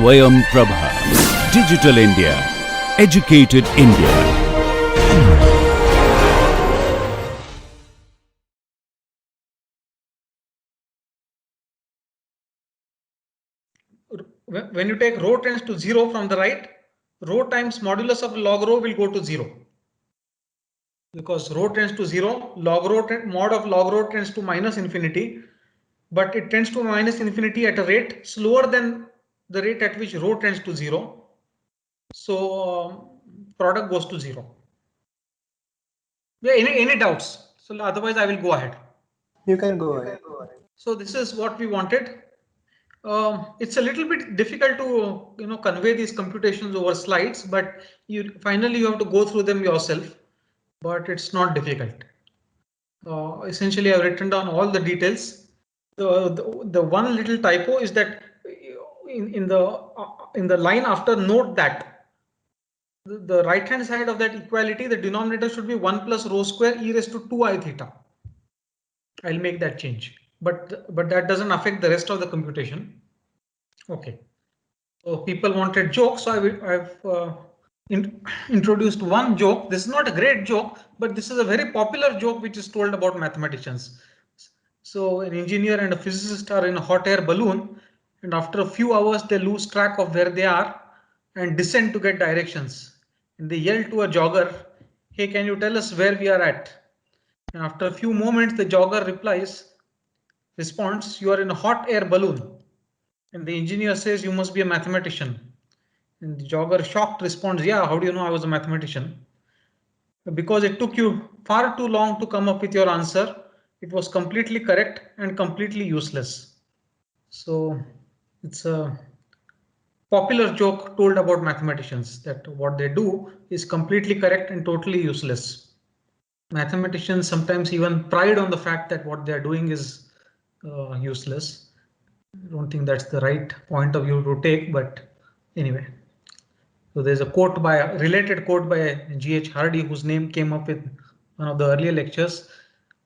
Swayam Prabha. Digital India. Educated India. When you take rho tends to 0 from the right, rho times modulus of log rho will go to 0. Because rho tends to 0, mod of log rho tends to minus infinity, but it tends to minus infinity at a rate slower than the rate at which rho tends to 0. So product goes to 0. Yeah, any doubts? So otherwise I will go ahead. You can go ahead. So this is what we wanted. It's a little bit difficult to convey these computations over slides, but finally you have to go through them yourself. But it's not difficult. Essentially, I've written down all the details. The one little typo is that in the line after note that the right hand side of that equality, the denominator should be 1 plus rho square e raised to 2I theta. I'll make that change, but that doesn't affect the rest of the computation. Okay. So people wanted jokes, so I've introduced one joke. This is not a great joke, but this is a very popular joke which is told about mathematicians. So an engineer and a physicist are in a hot air balloon, and after a few hours they lose track of where they are and descend to get directions. And they yell to a jogger, "Hey, can you tell us where we are at?" And after a few moments, the jogger responds, "You are in a hot air balloon." And the engineer says, "You must be a mathematician." And the jogger, shocked, responds, "Yeah, how do you know I was a mathematician?" "Because it took you far too long to come up with your answer. It was completely correct and completely useless." So it's a popular joke told about mathematicians that what they do is completely correct and totally useless. Mathematicians sometimes even pride on the fact that what they're doing is useless. I don't think that's the right point of view to take, but anyway. So there's a related quote by G.H. Hardy, whose name came up with one of the earlier lectures.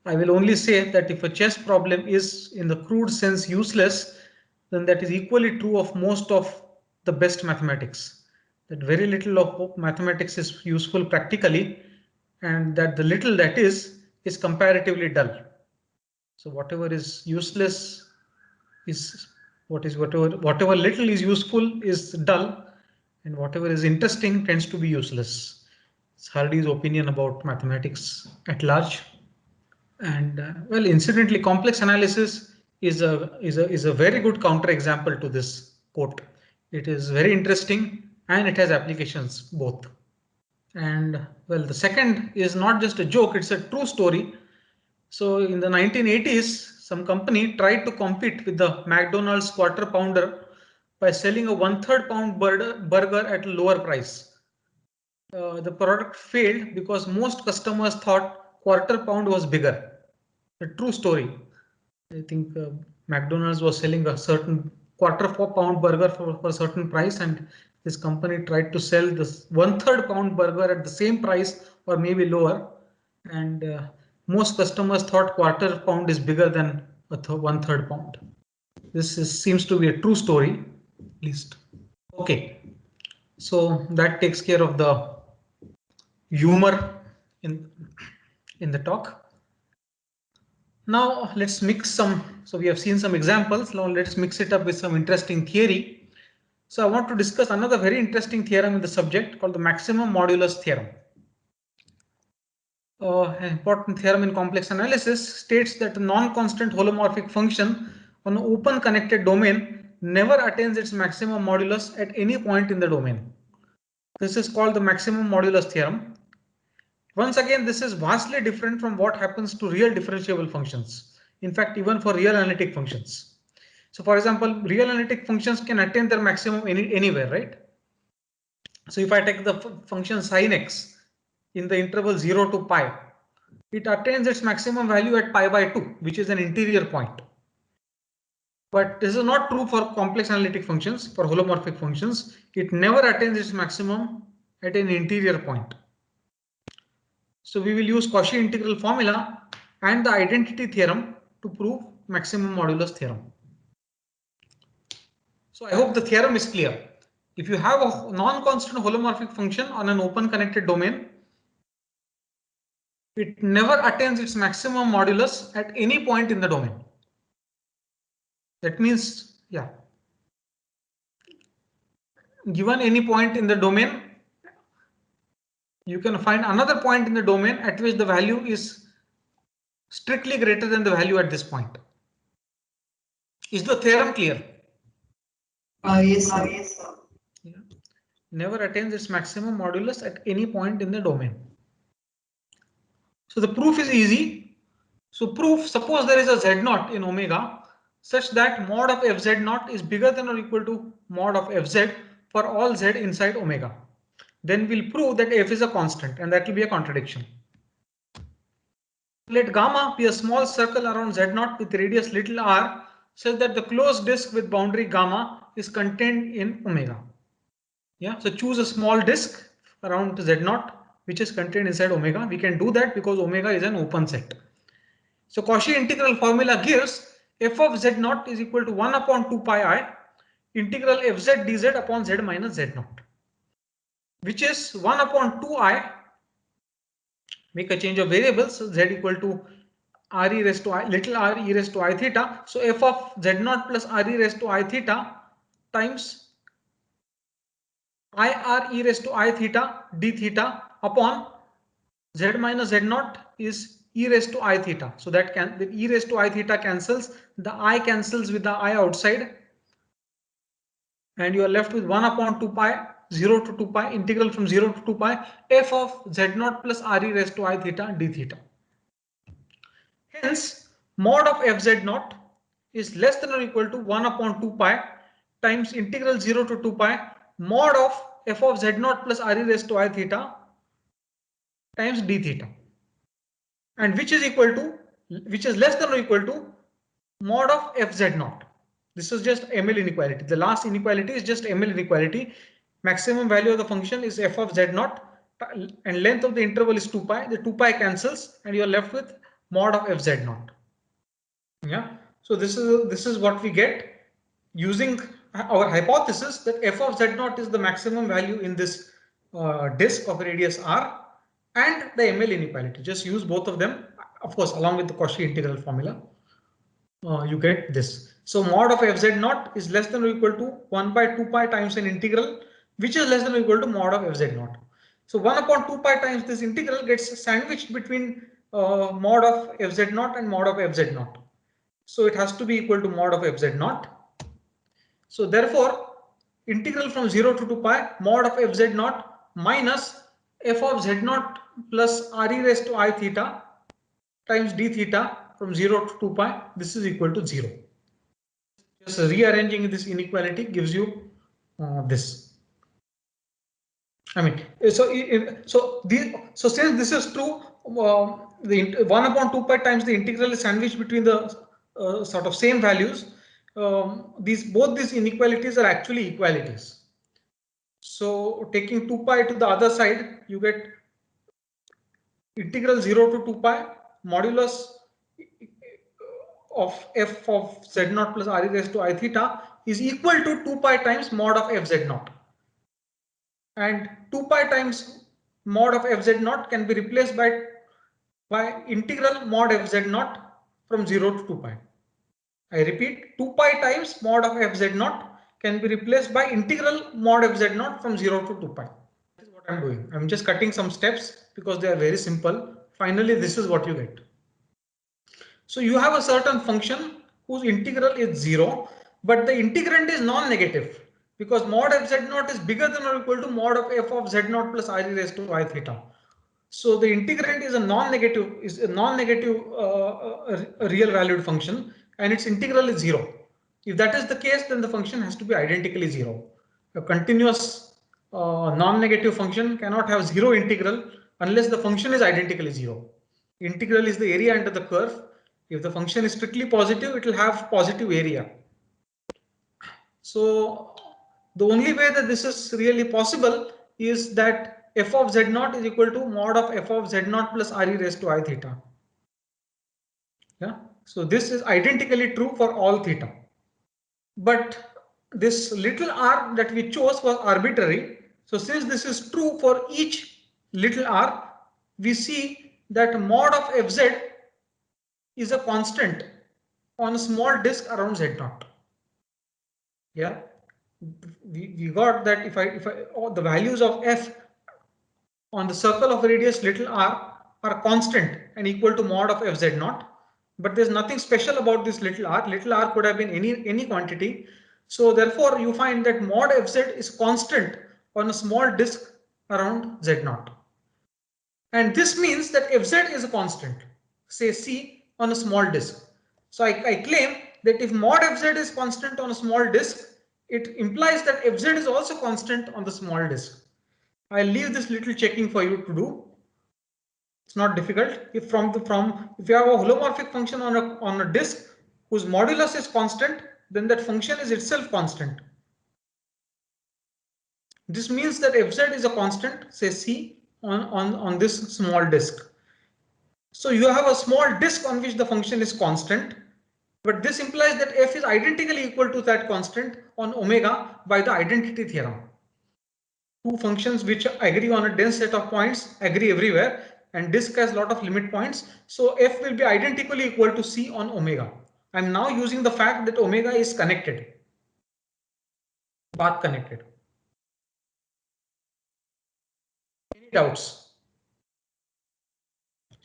"I will only say that if a chess problem is in the crude sense useless, then that is equally true of most of the best mathematics. That very little of mathematics is useful practically, and that the little that is comparatively dull." So whatever is useless is whatever little is useful is dull, and whatever is interesting tends to be useless. It's Hardy's opinion about mathematics at large. And well, incidentally, complex analysis is a very good counterexample to this quote. It is very interesting and it has applications both. And well, the second is not just a joke, it's a true story. So in the 1980s, some company tried to compete with the McDonald's quarter pounder by selling a 1/3 pound burger at a lower price. The product failed because most customers thought quarter pound was bigger. A true story. I think McDonald's was selling a certain quarter pound burger for a certain price, and this company tried to sell this 1/3 pound burger at the same price or maybe lower. And most customers thought quarter pound is bigger than a 1/3 pound. Seems to be a true story, at least. Okay, so that takes care of the humor in the talk. Now let's mix some. So we have seen some examples. Now let's mix it up with some interesting theory. So I want to discuss another very interesting theorem in the subject called the maximum modulus theorem. An important theorem in complex analysis states that a non-constant holomorphic function on an open connected domain never attains its maximum modulus at any point in the domain. This is called the maximum modulus theorem. Once again, this is vastly different from what happens to real differentiable functions. In fact, even for real analytic functions. So for example, real analytic functions can attain their maximum anywhere, right? So if I take the function sin x in the interval 0 to pi, it attains its maximum value at pi by 2, which is an interior point. But this is not true for complex analytic functions. For holomorphic functions, it never attains its maximum at an interior point. So we will use Cauchy integral formula and the identity theorem to prove maximum modulus theorem. So I hope the theorem is clear. If you have a non-constant holomorphic function on an open connected domain, it never attains its maximum modulus at any point in the domain. That means, yeah, given any point in the domain, you can find another point in the domain at which the value is strictly greater than the value at this point. Is the theorem clear? Yes, sir. Yes, sir. Yeah. Never attains its maximum modulus at any point in the domain. So the proof is easy. So proof, suppose there is a z0 in omega such that mod of fz0 is bigger than or equal to mod of fz for all z inside omega. Then we'll prove that f is a constant, and that will be a contradiction. Let gamma be a small circle around z0 with radius little r such that the closed disk with boundary gamma is contained in omega. Yeah, so choose a small disk around z0 which is contained inside omega. We can do that because omega is an open set. So Cauchy integral formula gives f of z0 is equal to 1 upon 2 pi I integral fz dz upon z minus z0, which is 1 upon 2 I. Make a change of variables, so z equal to r e raised to I, little r e raised to I theta. So f of z0 plus r e raised to I theta times I r e raised to I theta d theta upon z minus z0 is e raised to I theta. So that the e raised to I theta cancels, the I cancels with the I outside, and you are left with 1 upon 2 pi 0 to 2 pi integral from 0 to 2 pi f of z0 plus r e raised to I theta d theta. Hence, mod of fz0 is less than or equal to 1 upon 2 pi times integral 0 to 2 pi mod of f of z0 plus r e raised to I theta times d theta, and which is less than or equal to mod of fz0. This is just ML inequality. The last inequality is just ML inequality. Maximum value of the function is f of z0 and length of the interval is 2 pi. The 2 pi cancels and you are left with mod of fz0. Yeah. So this is what we get using our hypothesis that f of z0 is the maximum value in this disk of radius r and the ML inequality. Just use both of them, of course, along with the Cauchy integral formula. You get this. So mod of fz0 is less than or equal to 1 by 2 pi times an integral which is less than or equal to mod of fz0. So 1 upon 2 pi times this integral gets sandwiched between mod of fz0 and mod of fz0. So it has to be equal to mod of fz0. So therefore integral from 0 to 2 pi mod of fz0 minus f of z0 plus r e raised to I theta times d theta from 0 to 2 pi, this is equal to 0. Just rearranging this inequality gives you this. I mean, so since this is true, the 1 upon 2 pi times the integral is sandwiched between the sort of same values. Both these inequalities are actually equalities. So taking 2 pi to the other side, you get integral 0 to 2 pi modulus of f of z0 plus r e raised to I theta is equal to 2 pi times mod of fz0. And 2 pi times mod of fz0 can be replaced by integral mod fz0 from 0 to 2 pi. I repeat, 2 pi times mod of fz0 can be replaced by integral mod fz0 from 0 to 2 pi. That is what I'm doing. I'm just cutting some steps because they are very simple. Finally, this is what you get. So you have a certain function whose integral is 0, but the integrand is non-negative because mod of z0 is bigger than or equal to mod of f of z0 plus r e raised to I theta. So the integrand is a non-negative real valued function and its integral is 0. If that is the case, then the function has to be identically 0. A continuous non-negative function cannot have 0 integral unless the function is identically 0. Integral is the area under the curve. If the function is strictly positive, it will have positive area. So the only way that this is really possible is that f of z0 is equal to mod of f of z0 plus r e raised to I theta. Yeah. So this is identically true for all theta. But this little r that we chose was arbitrary. So since this is true for each little r, we see that mod of fz is a constant on a small disk around z0. Yeah, we got that if I the values of f on the circle of radius little r are constant and equal to mod of fz0. But there's nothing special about this little r. Little r could have been any quantity. So therefore you find that mod fz is constant on a small disk around z0. And this means that fz is a constant, say c, on a small disk. So I claim that if mod fz is constant on a small disk, it implies that fz is also constant on the small disk. I'll leave this little checking for you to do. It's not difficult. If if you have a holomorphic function on a disk whose modulus is constant, then that function is itself constant. This means that fz is a constant, say c, on this small disk. So you have a small disk on which the function is constant, but this implies that f is identically equal to that constant on omega by the identity theorem. Two functions which agree on a dense set of points agree everywhere, and disk has a lot of limit points. So f will be identically equal to c on omega. I'm now using the fact that omega is connected, path connected. Any doubts?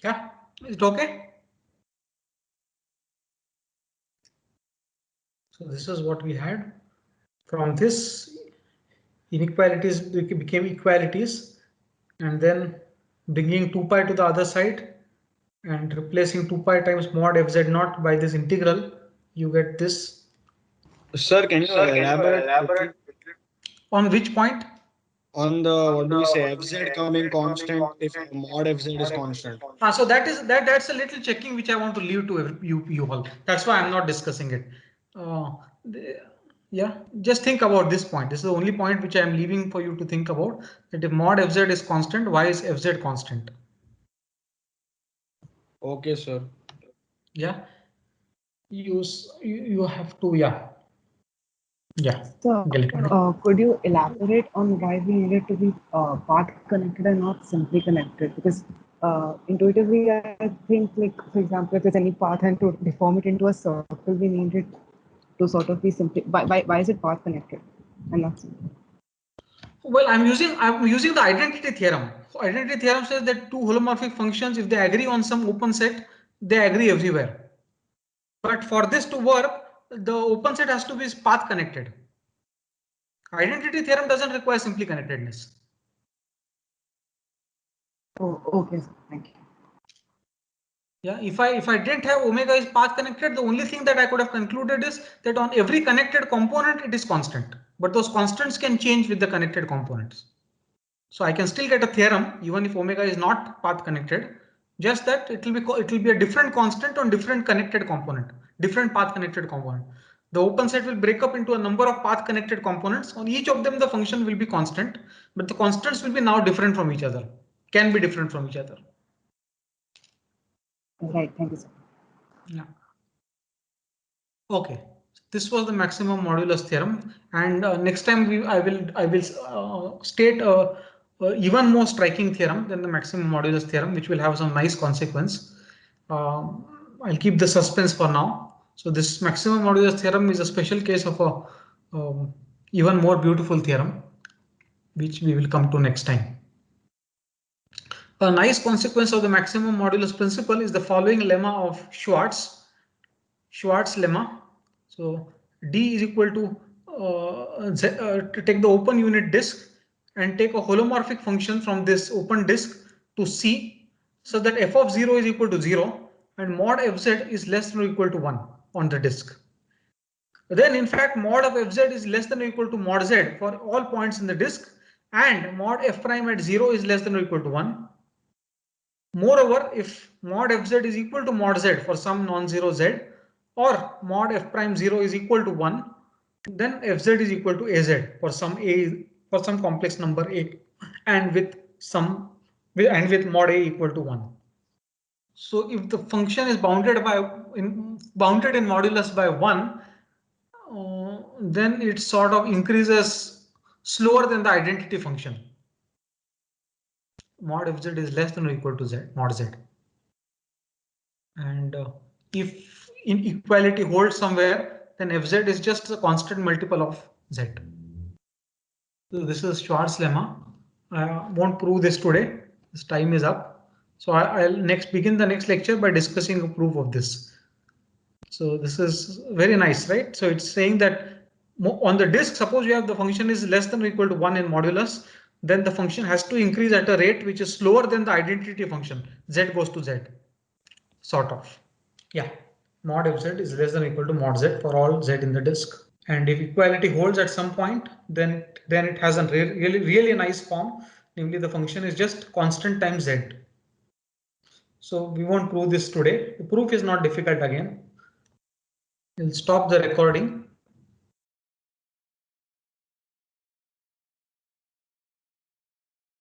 Yeah, is it okay? So this is what we had. From this, inequalities became equalities, and then bringing 2 pi to the other side and replacing 2 pi times mod fz0 by this integral, you get this. Sir, can you elaborate quickly On which point? on the what do you say fz coming constant if mod fz is constant? So that's a little checking which I want to leave to you all. That's why I'm not discussing it. Yeah, just think about this point. This is the only point which I'm leaving for you to think about. That if mod fz is constant, why is fz constant? Okay, sir. Yeah, you have to, yeah. So, could you elaborate on why we needed to be path connected and not simply connected? Because intuitively, I think, like, for example, if there's any path and to deform it into a circle, we need it to sort of be simply. Why is it path connected and not simple? Well, I'm using the identity theorem. Identity theorem says that two holomorphic functions, if they agree on some open set, they agree everywhere. But for this to work, the open set has to be path connected. Identity theorem doesn't require simply connectedness. Oh, okay, sir. Thank you. Yeah, if I didn't have omega is path connected, the only thing that I could have concluded is that on every connected component it is constant, but those constants can change with the connected components. So I can still get a theorem even if omega is not path connected, just that it will be a different constant on different connected component, different path connected component. The open set will break up into a number of path connected components. On each of them the function will be constant, but the constants will be now different from each other, can be different from each other. Right, thank you, sir. Yeah. Okay, this was the maximum modulus theorem, and next time I will state a even more striking theorem than the maximum modulus theorem, which will have some nice consequence. I'll keep the suspense for now. So this maximum modulus theorem is a special case of a even more beautiful theorem, which we will come to next time. A nice consequence of the maximum modulus principle is the following lemma of Schwarz lemma. So D is equal to take the open unit disk and take a holomorphic function from this open disk to C, so that f of 0 is equal to 0 and mod fz is less than or equal to 1 on the disk. Then in fact mod of fz is less than or equal to mod z for all points in the disk, and mod f prime at 0 is less than or equal to 1. Moreover, if mod fz is equal to mod z for some non-zero z, or mod f prime 0 is equal to 1, then fz is equal to az for some complex number a, and with mod a equal to 1. So if the function is bounded in modulus by 1, then it sort of increases slower than the identity function. Mod fz is less than or equal to z, mod z. And if inequality holds somewhere, then fz is just a constant multiple of z. So this is Schwarz lemma. I won't prove this today. This time is up. So I'll begin the next lecture by discussing a proof of this. So this is very nice, right? So it's saying that on the disk, suppose you have the function is less than or equal to 1 in modulus, then the function has to increase at a rate which is slower than the identity function. Z goes to Z, sort of. Yeah, mod fz is less than or equal to mod z for all z in the disk. And if equality holds at some point, then it has a really nice form. Namely, the function is just constant times z. So we won't prove this today. The proof is not difficult again. We'll stop the recording.